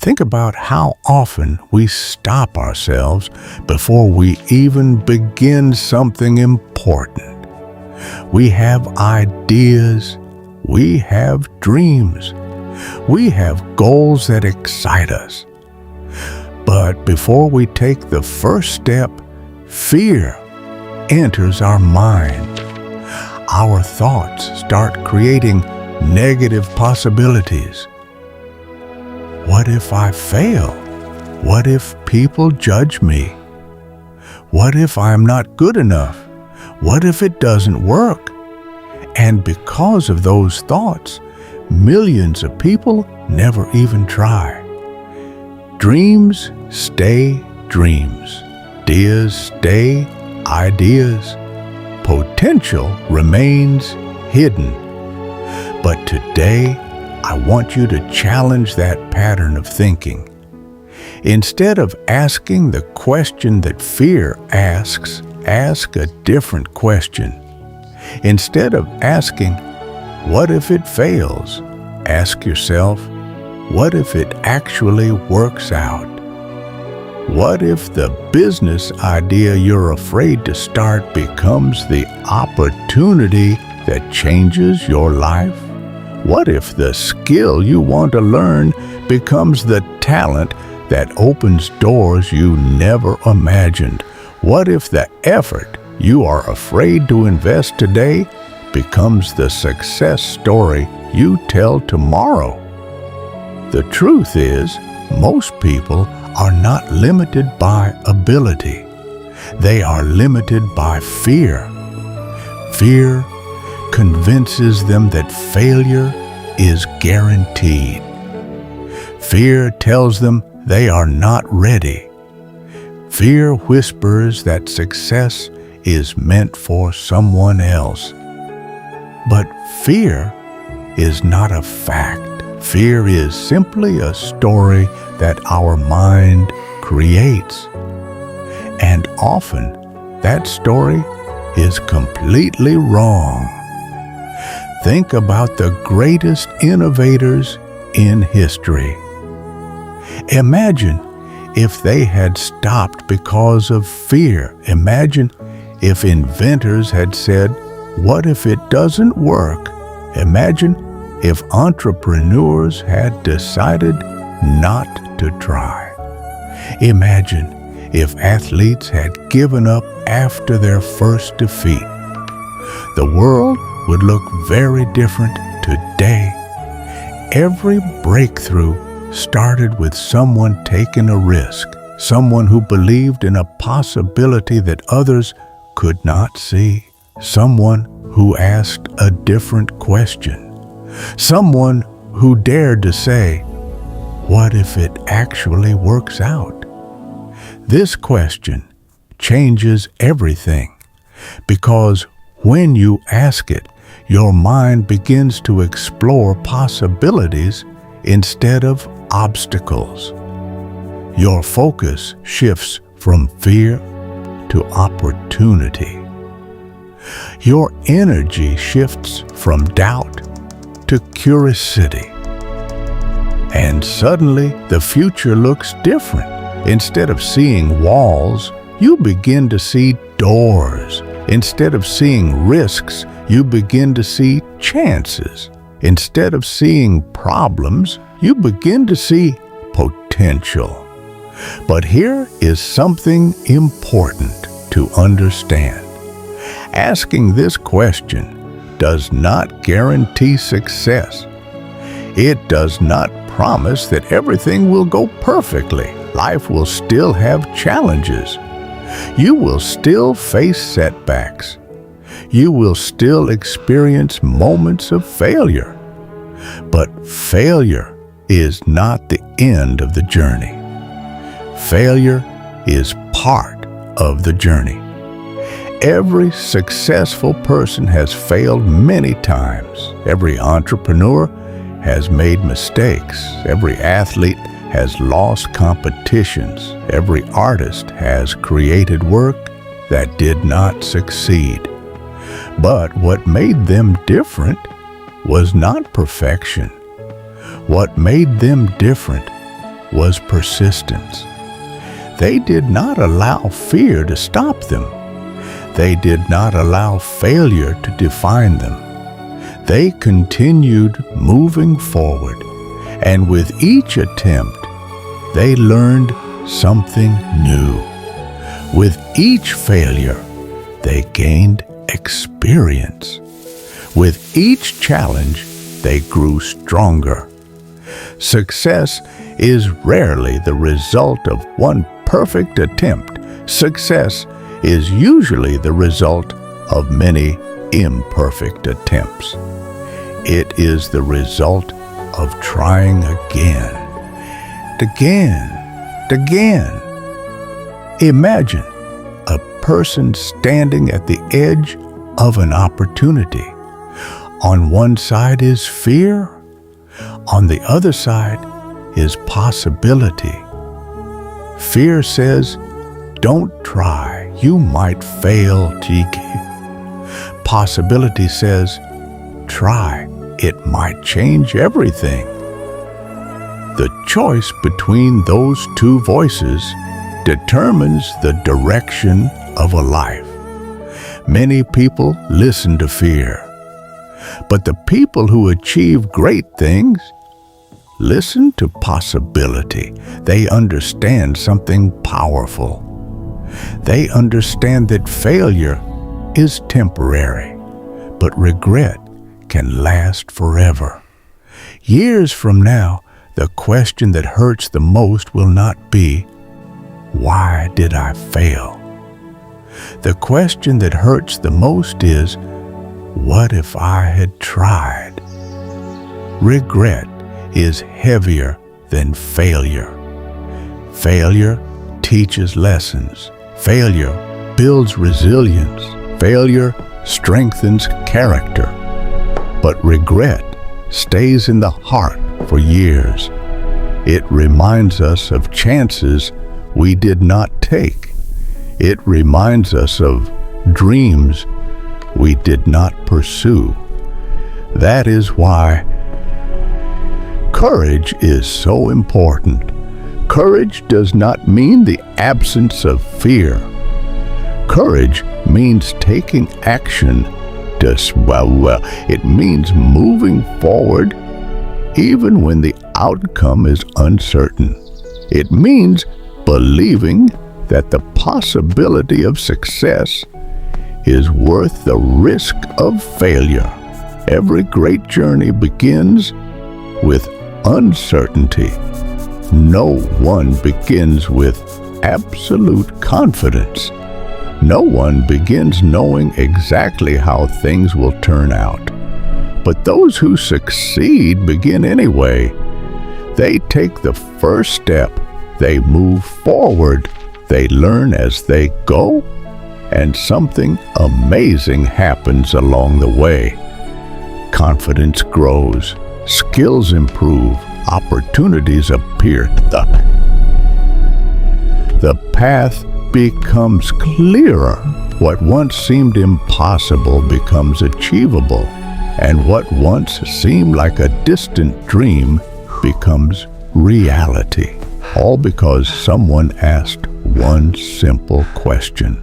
Think about how often we stop ourselves before we even begin something important. We have ideas, we have dreams, we have goals that excite us. But before we take the first step, fear enters our mind. Our thoughts start creating negative possibilities. What if I fail? What if people judge me? What if I'm not good enough? What if it doesn't work? And because of those thoughts, millions of people never even try. Dreams stay dreams. Ideas stay ideas. Potential remains hidden. But today, I want you to challenge that pattern of thinking. Instead of asking the question that fear asks, ask a different question. Instead of asking, "What if it fails?" ask yourself, "What if it actually works out?" What if the business idea you're afraid to start becomes the opportunity that changes your life? What if the skill you want to learn becomes the talent that opens doors you never imagined? What if the effort you are afraid to invest today becomes the success story you tell tomorrow? The truth is, most people are not limited by ability. They are limited by fear. Fear convinces them that failure is guaranteed. Fear tells them they are not ready. Fear whispers that success is meant for someone else. But fear is not a fact. Fear is simply a story that our mind creates. And often, that story is completely wrong. Think about the greatest innovators in history. Imagine if they had stopped because of fear. Imagine if inventors had said, "What if it doesn't work?" Imagine if entrepreneurs had decided not to try. Imagine if athletes had given up after their first defeat. The world would look very different today. Every breakthrough started with someone taking a risk, someone who believed in a possibility that others could not see, someone who asked a different question, someone who dared to say, "What if it actually works out?" This question changes everything, because when you ask it, your mind begins to explore possibilities instead of obstacles. Your focus shifts from fear to opportunity. Your energy shifts from doubt to curiosity. And suddenly, the future looks different. Instead of seeing walls, you begin to see doors. Instead of seeing risks, you begin to see chances. Instead of seeing problems, you begin to see potential. But here is something important to understand. Asking this question does not guarantee success. It does not promise that everything will go perfectly. Life will still have challenges. You will still face setbacks. You will still experience moments of failure. But failure is not the end of the journey. Failure is part of the journey. Every successful person has failed many times. Every entrepreneur has made mistakes. Every athlete has lost competitions. Every artist has created work that did not succeed. But what made them different was not perfection. What made them different was persistence. They did not allow fear to stop them. They did not allow failure to define them. They continued moving forward, and with each attempt, they learned something new. With each failure, they gained experience. With each challenge, they grew stronger. Success is rarely the result of one perfect attempt. Success is usually the result of many imperfect attempts. It is the result of trying again, again. Imagine a person standing at the edge of an opportunity. On one side is fear. On the other side is possibility. Fear says, "Don't try, you might fail, Tiki." Possibility says, "Try, it might change everything." The choice between those two voices determines the direction of a life. Many people listen to fear, but the people who achieve great things listen to possibility. They understand something powerful. They understand that failure is temporary, but regret can last forever. Years from now, the question that hurts the most will not be, "Why did I fail?" The question that hurts the most is, "What if I had tried?" Regret is heavier than failure. Failure teaches lessons. Failure builds resilience. Failure strengthens character. But regret stays in the heart for years. It reminds us of chances we did not take. It reminds us of dreams we did not pursue. That is why courage is so important. Courage does not mean the absence of fear. Courage means taking action. It means moving forward even when the outcome is uncertain. It means believing that the possibility of success is worth the risk of failure. Every great journey begins with uncertainty. No one begins with absolute confidence. No one begins knowing exactly how things will turn out. But those who succeed begin anyway. They take the first step. They move forward. They learn as they go. And something amazing happens along the way. Confidence grows. Skills improve. Opportunities appear. The path becomes clearer. What once seemed impossible becomes achievable, and what once seemed like a distant dream becomes reality. All because someone asked one simple question.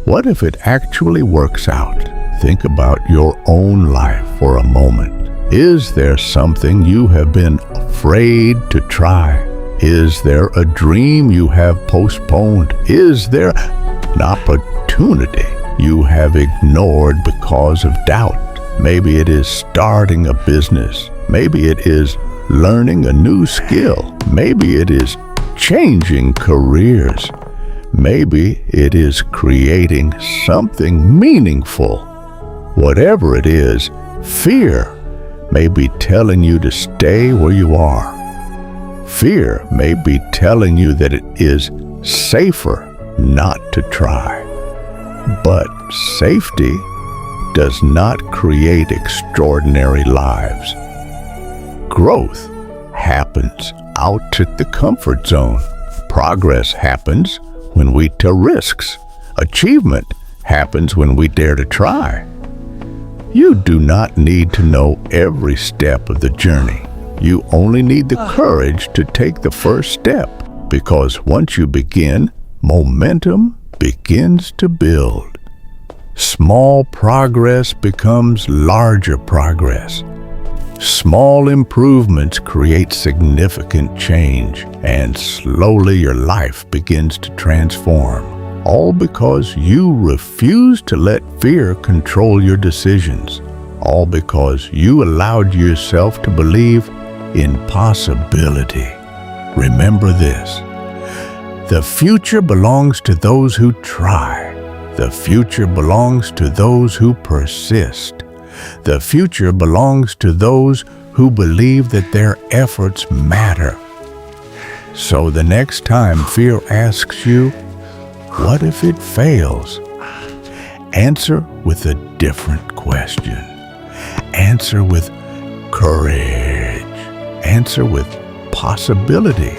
What if it actually works out? Think about your own life for a moment. Is there something you have been afraid to try? Is there a dream you have postponed? Is there an opportunity you have ignored because of doubt? Maybe it is starting a business. Maybe it is learning a new skill. Maybe it is changing careers. Maybe it is creating something meaningful. Whatever it is, fear may be telling you to stay where you are. Fear may be telling you that it is safer not to try. But safety does not create extraordinary lives. Growth happens out at the comfort zone. Progress happens when we take risks. Achievement happens when we dare to try. You do not need to know every step of the journey. You only need the courage to take the first step, because once you begin, momentum begins to build. Small progress becomes larger progress. Small improvements create significant change, and slowly your life begins to transform. All because you refuse to let fear control your decisions. All because you allowed yourself to believe in possibility. Remember this: the future belongs to those who try. The future belongs to those who persist. The future belongs to those who believe that their efforts matter. So the next time fear asks you, "What if it fails?" answer with a different question. Answer with courage. Answer with possibility.